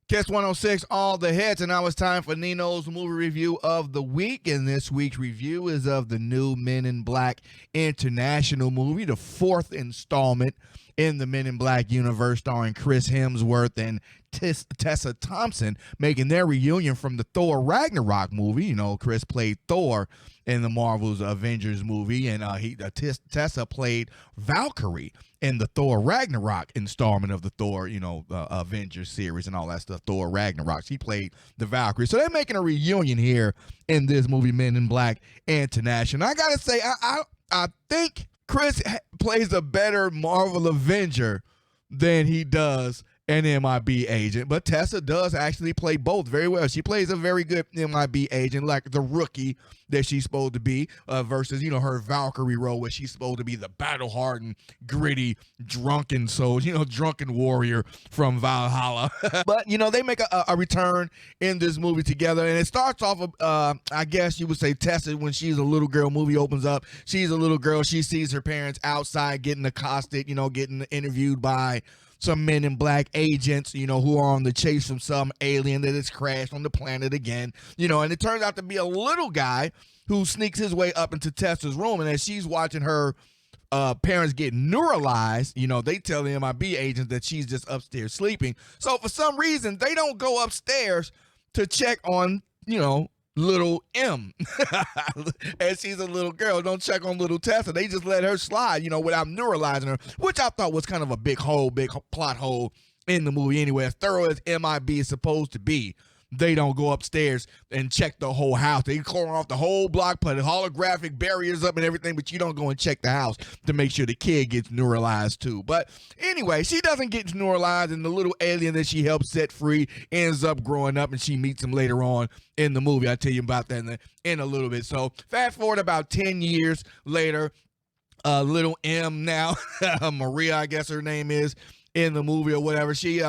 Kiss 106, all the hits, and now it's time for Nino's movie review of the week. And this week's review is of the new Men in Black International movie, the fourth installment in the Men in Black universe, starring Chris Hemsworth and Tessa Thompson, making their reunion from the Thor Ragnarok movie. You know, Chris played Thor in the Marvel's Avengers movie, and Tessa played Valkyrie in the Thor Ragnarok installment of the Thor, Avengers series and all that stuff, Thor Ragnarok. She played the Valkyrie. So they're making a reunion here in this movie, Men in Black International. I gotta say, I think Chris plays a better Marvel Avenger than he does an MiB agent, but Tessa does actually play both very well. She plays a very good MiB agent, like the rookie that she's supposed to be, versus, her Valkyrie role where she's supposed to be the battle-hardened, gritty, drunken soul, drunken warrior from Valhalla. But, they make a return in this movie together, and it starts off, I guess you would say Tessa, when she's a little girl, movie opens up, she's a little girl, she sees her parents outside getting accosted, getting interviewed by some Men in Black agents, who are on the chase from some alien that has crashed on the planet again, and it turns out to be a little guy who sneaks his way up into Tessa's room, and as she's watching her parents get neuralized, they tell the MiB agent that she's just upstairs sleeping. So for some reason, they don't go upstairs to check on, little M. And she's a little girl. Don't check on little Tessa. They just let her slide, without neuralizing her, which I thought was kind of a big plot hole in the movie anyway. As thorough as MiB is supposed to be, they don't go upstairs and check the whole house. They clear off the whole block, put holographic barriers up and everything, but you don't go and check the house to make sure the kid gets neuralized too. But anyway, she doesn't get neuralized, and the little alien that she helps set free ends up growing up, and she meets him later on in the movie. I'll tell you about that in a little bit. So fast forward about 10 years later, little M now, Maria, I guess her name is, in the movie or whatever, she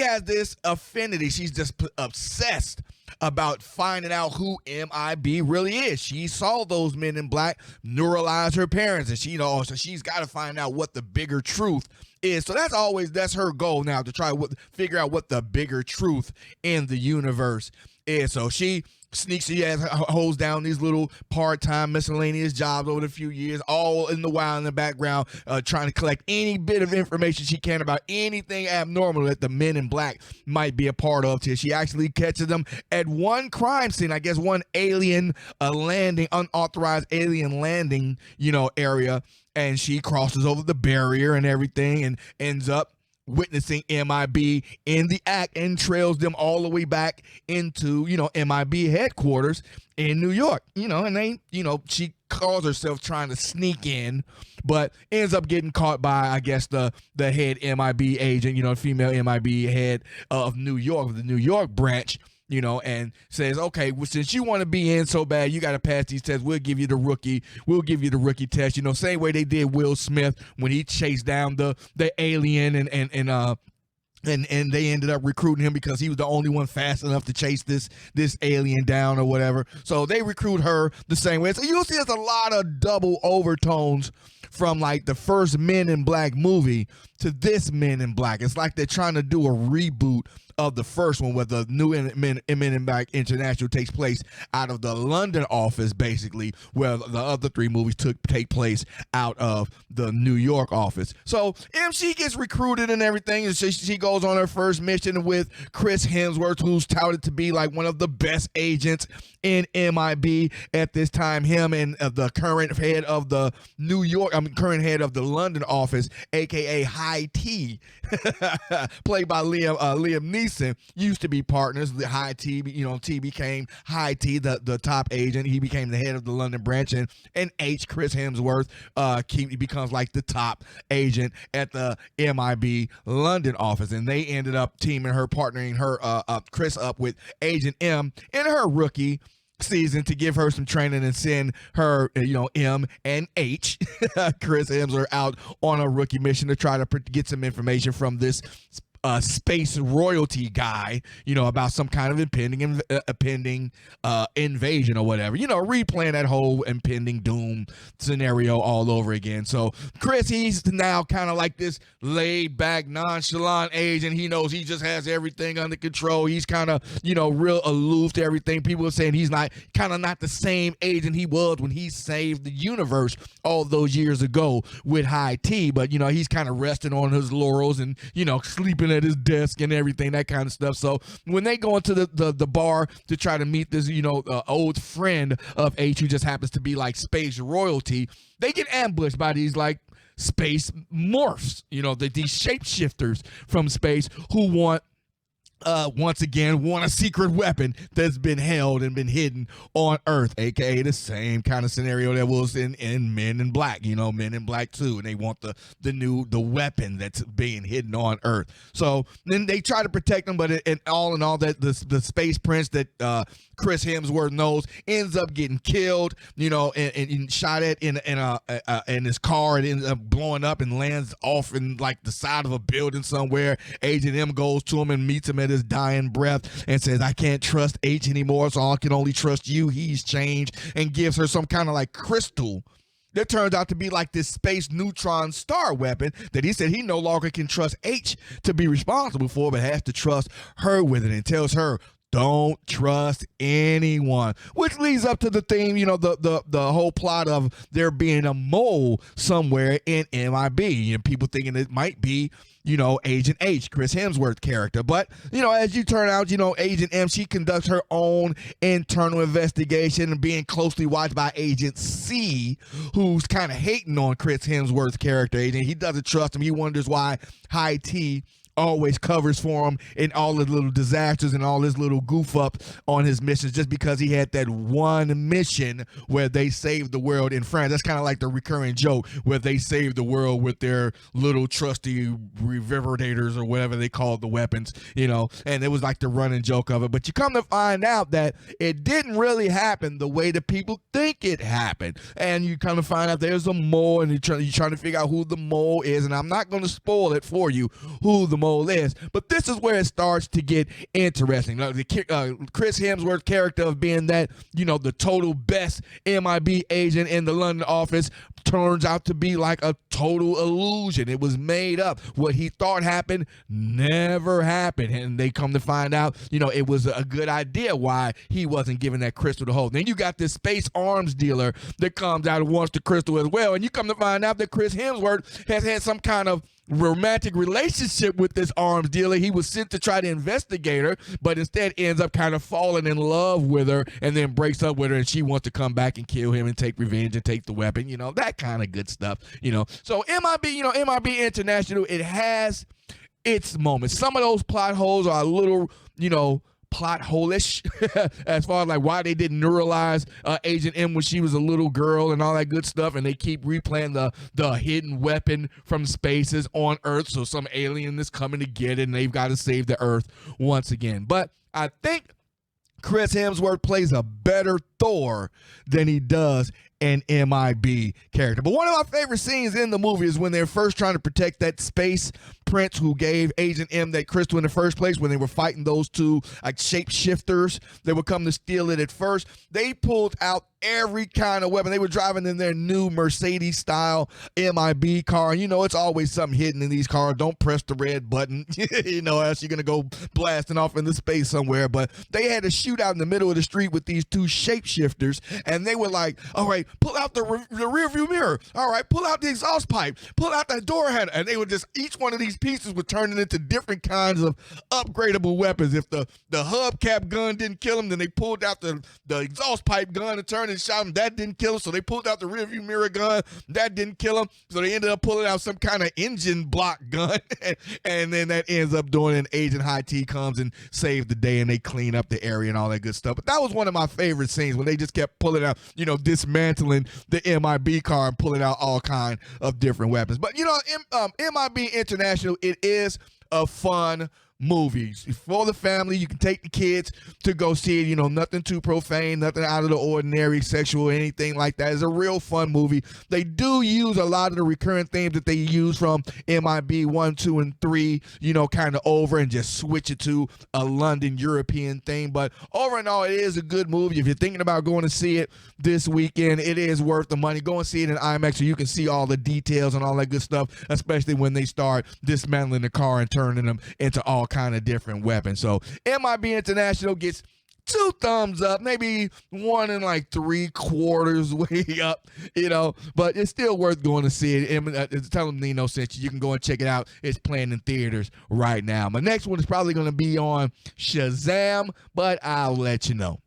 has this affinity. She's just obsessed about finding out who MiB really is. She saw those Men in Black neuralize her parents, and so she's got to find out what the bigger truth is. So that's her goal now, to try to figure out what the bigger truth in the universe is. So she holds down these little part-time miscellaneous jobs over the few years, all in the while in the background, trying to collect any bit of information she can about anything abnormal that the Men in Black might be a part of, till she actually catches them at one crime scene, I guess one alien landing, unauthorized alien landing, area, and she crosses over the barrier and everything and ends up witnessing MiB in the act and trails them all the way back into, MiB headquarters in New York, and she calls herself trying to sneak in, but ends up getting caught by, I guess, the head MiB agent, female MiB head of New York, the New York branch, and says, okay, well, since you want to be in so bad, you got to pass these tests. We'll give you the rookie test, same way they did Will Smith when he chased down the alien and they ended up recruiting him because he was the only one fast enough to chase this alien down or whatever. So they recruit her the same way. So you'll see there's a lot of double overtones from like the first Men in Black movie to this Men in Black. It's like they're trying to do a reboot of the first one, where the new Men in Black International takes place out of the London office, basically, where the other three movies take place out of the New York office. So she gets recruited and everything, and she goes on her first mission with Chris Hemsworth, who's touted to be like one of the best agents in MiB at this time. Him and the current head of the current head of the London office, aka High T, played by Liam Neeson, used to be partners. The High T, T became High T, the top agent. He became the head of the London branch, and H, Chris Hemsworth, he becomes like the top agent at the MiB London office, and they ended up partnering her Chris up with Agent M in her rookie season to give her some training and send her, M and H, Chris Hemsworth, out on a rookie mission to try to get some information from this space royalty guy, about some kind of impending invasion or whatever, replaying that whole impending doom scenario all over again. So Chris, he's now kind of like this laid back, nonchalant agent. He knows he just has everything under control. He's kind of, real aloof to everything. People are saying he's not the same agent he was when he saved the universe all those years ago with High T, but he's kind of resting on his laurels and sleeping at his desk and everything, that kind of stuff. So when they go into the bar to try to meet this old friend of H, who just happens to be like space royalty, they get ambushed by these like space morphs, these shapeshifters from space who want once again a secret weapon that's been held and been hidden on Earth, aka the same kind of scenario that was in Men in Black, Men in Black 2, and they want the weapon that's being hidden on Earth. So then they try to protect them, but in all that the space prince that Chris Hemsworth knows ends up getting killed, and shot at in his car. It ends up blowing up and lands off in like the side of a building somewhere. Agent M goes to him and meets him at his dying breath and says, "I can't trust H anymore, so I can only trust you. He's changed," and gives her some kind of like crystal that turns out to be like this space neutron star weapon that he said he no longer can trust H to be responsible for, but has to trust her with it, and tells her, "Don't trust anyone," which leads up to the theme, the whole plot of there being a mole somewhere in MiB, and people thinking it might be, Agent H, Chris Hemsworth character. But, as you turn out, Agent M, she conducts her own internal investigation and being closely watched by Agent C, who's kind of hating on Chris Hemsworth's character. Agent, he doesn't trust him. He wonders why High T always covers for him in all his little disasters and all his little goof up on his missions, just because he had that one mission where they saved the world in France. That's kind of like the recurring joke where they saved the world with their little trusty reverberators or whatever they called the weapons, and it was like the running joke of it. But you come to find out that it didn't really happen the way that people think it happened, and you kind of find out there's a mole, and you're trying to figure out who the mole is, and I'm not going to spoil it for you who the mole is, but this is where it starts to get interesting. Chris Hemsworth character of being that, the total best MiB agent in the London office turns out to be like a total illusion. It was made up. What he thought happened never happened, and they come to find out, it was a good idea why he wasn't giving that crystal to hold. Then you got this space arms dealer that comes out and wants the crystal as well, and you come to find out that Chris Hemsworth has had some kind of romantic relationship with this arms dealer. He was sent to try to investigate her, but instead ends up kind of falling in love with her and then breaks up with her, and she wants to come back and kill him and take revenge and take the weapon, that kind of good stuff, So MiB, MiB International, it has its moments. Some of those plot holes are a little, plot hole-ish as far as like why they didn't neuralize Agent M when she was a little girl and all that good stuff, and they keep replaying the hidden weapon from spaces on Earth, so some alien is coming to get it and they've got to save the Earth once again. But I think Chris Hemsworth plays a better Thor than he does an MiB character. But one of my favorite scenes in the movie is when they're first trying to protect that space prince who gave Agent M that crystal in the first place, when they were fighting those two like shapeshifters that would come to steal it at first. They pulled out every kind of weapon. They were driving in their new Mercedes style MiB car. And it's always something hidden in these cars. Don't press the red button, else you're going to go blasting off into space somewhere. But they had a shootout in the middle of the street with these two shapeshifters, and they were like, all right, pull out the rear view mirror. All right, pull out the exhaust pipe. Pull out that door handle. And they would just, each one of these pieces were turning into different kinds of upgradable weapons. If the hubcap gun didn't kill them, then they pulled out the exhaust pipe gun and turned and shot him. That didn't kill him, so they pulled out the rear view mirror gun. That didn't kill him, so they ended up pulling out some kind of engine block gun. And then that ends up doing an Agent High T comes and saves the day, and they clean up the area and all that good stuff. But that was one of my favorite scenes when they just kept pulling out, dismantling the MiB car and pulling out all kind of different weapons. But MiB International, it is a fun movies for the family. You can take the kids to go see it. You know, nothing too profane, nothing out of the ordinary, sexual, anything like that. It's a real fun movie. They do use a lot of the recurrent themes that they use from MiB 1, 2, and 3, you know, kind of over and just switch it to a London European thing. But over and all, it is a good movie. If you're thinking about going to see it this weekend, it is worth the money. Go and see it in IMAX so you can see all the details and all that good stuff, especially when they start dismantling the car and turning them into all kind of different weapons. So MiB International gets 2 thumbs up, maybe 1 3/4 way up, you know, but it's still worth going to see it. And tell them Nino sent you. You can go and check it out. It's playing in theaters right now. My next one is probably going to be on Shazam, but I'll let you know.